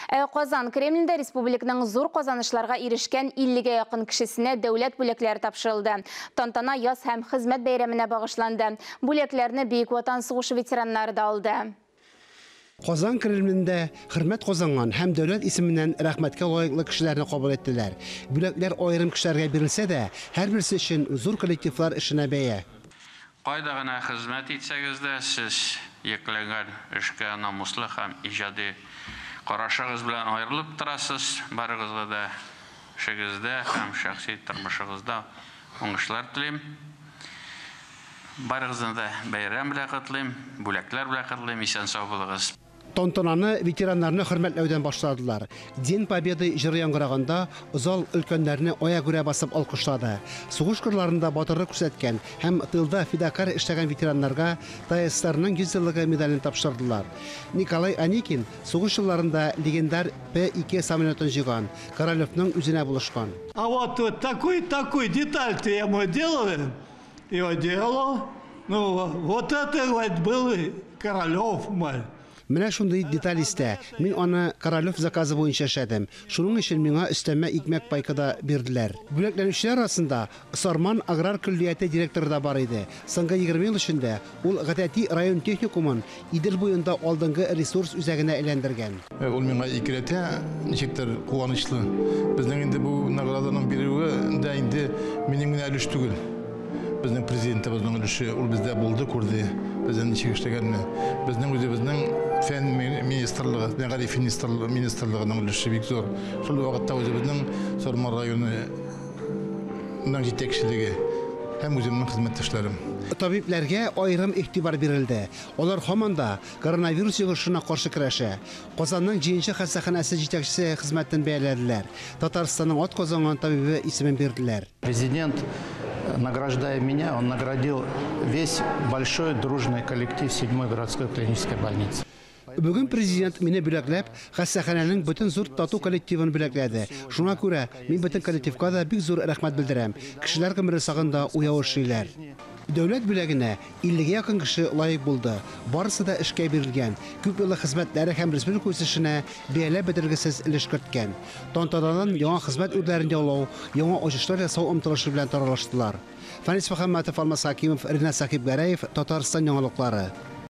Казан Кремлендә республиканың зур казанышларга ирешкән 50-гә якын кешесенә дәүләт бүләкләре тапшырылды. Тантана яз һәм хезмәт бәйрәменә багышланды. Бүләкләрне Бөек Ватан сугышы ветераннары да алды. Казан Кремлендә хөрмәт казанган һәм дәүләт исеменнән рәхмәткә лаеклы кешеләрне кабул иттеләр. Бүләкләр аерым кешеләргә бирелсә дә, һәрберсе өчен зур коллективлар эшенә бәя. Кайда гына хезмәт итсәгез дә, сез йөкләнгән эшкә намуслы һәм иҗади карашыгыз белән аерылып торасыз. Барыгызга да эшегездә һәм шәхси тормышыгызда уңышлар телим. Барыгызны да бәйрәм белән котлыйм, бүләкләр белән котлыйм, исән сау булыгыз. Тантананы ветераннарны хөрмәтләүдән башладылар. День Победы җыры яңгыраганда зал өлкәннәрне аягүрә басып алкышлады. Сугыш кырларында батырлык күрсәткән һәм тылда фидакар эшләгән ветераннарга ТССРның 100 еллыгы медален тапшырдылар. Николай Аникин сугыш елларында легендар П-2 самолетын җыйган, Королевның үзенә булышкан. А вот такой деталь-то я ему делаю. Его делал. Ну, вот это вот был Королев мой. Менә шундый деталь истә. Мин аны Королев заказы буенча эшләдем. Шуның өчен миңа өстәмә икмәк пайкада бирделәр. Бүләкләнүчеләр арасында Сарман аграр көллияте директоры да бар иде. Соңгы 20 ел эчендә ул Гатәти район техникумын Идел буенда алдынгы ресурс үзәгенә әйләндергән. Ул миңа икеләтә, ничектер куанычлы. Безнең инде бу награданың бирүе дә инде минем генә өлеш түгел. Безнең президентыбызның өлеше ул бездә булды, күрде. Безнең ничек эшләгәнне. Безнең үзебезнең фән министрлыгы, мәгариф министрлыгының өлеше бик зур. Шул вакытта үзебезнең Сарман районының җитәкчелеге һәм үземнең хезмәттәшләрем. Табибләргә аерым игътибар бирелде. Алар һаман да коронавирус йогышына каршы көрәшә. Казанның 10-нче хастаханәсе җитәкчесе хезмәтен бәяләделәр. Татарстанның ат казанган табибы исемен бирделәр. Президент, награждая меня, он наградил весь большой дружный коллектив 7-й городской клинической больницы. Бүген президент мине бүләкләп, хастаханәнең бөтен зур тату коллективын бүләкләде. Шуңа күрә мин бөтен коллективка да бик зур рәхмәт белдерәм. Кешеләр гомере сагында уявышыйлар. Дәүләт бүләгенә 50-гә якын кеше лаек булды. Барысы да эшкә бирелгән. Күп еллык хезмәтләре һәм республика үсешенә бәяләп бетергесез өлеш керткән. Тантанадан яңа хезмәт үрләрен яулау, яңа ачышлар ясау омтылышы белән таралыштылар. Фәнис Мөхәммәтов, Алмас Хакимов, Ринат Сакибгәрәев, Татарстан яңалыклары.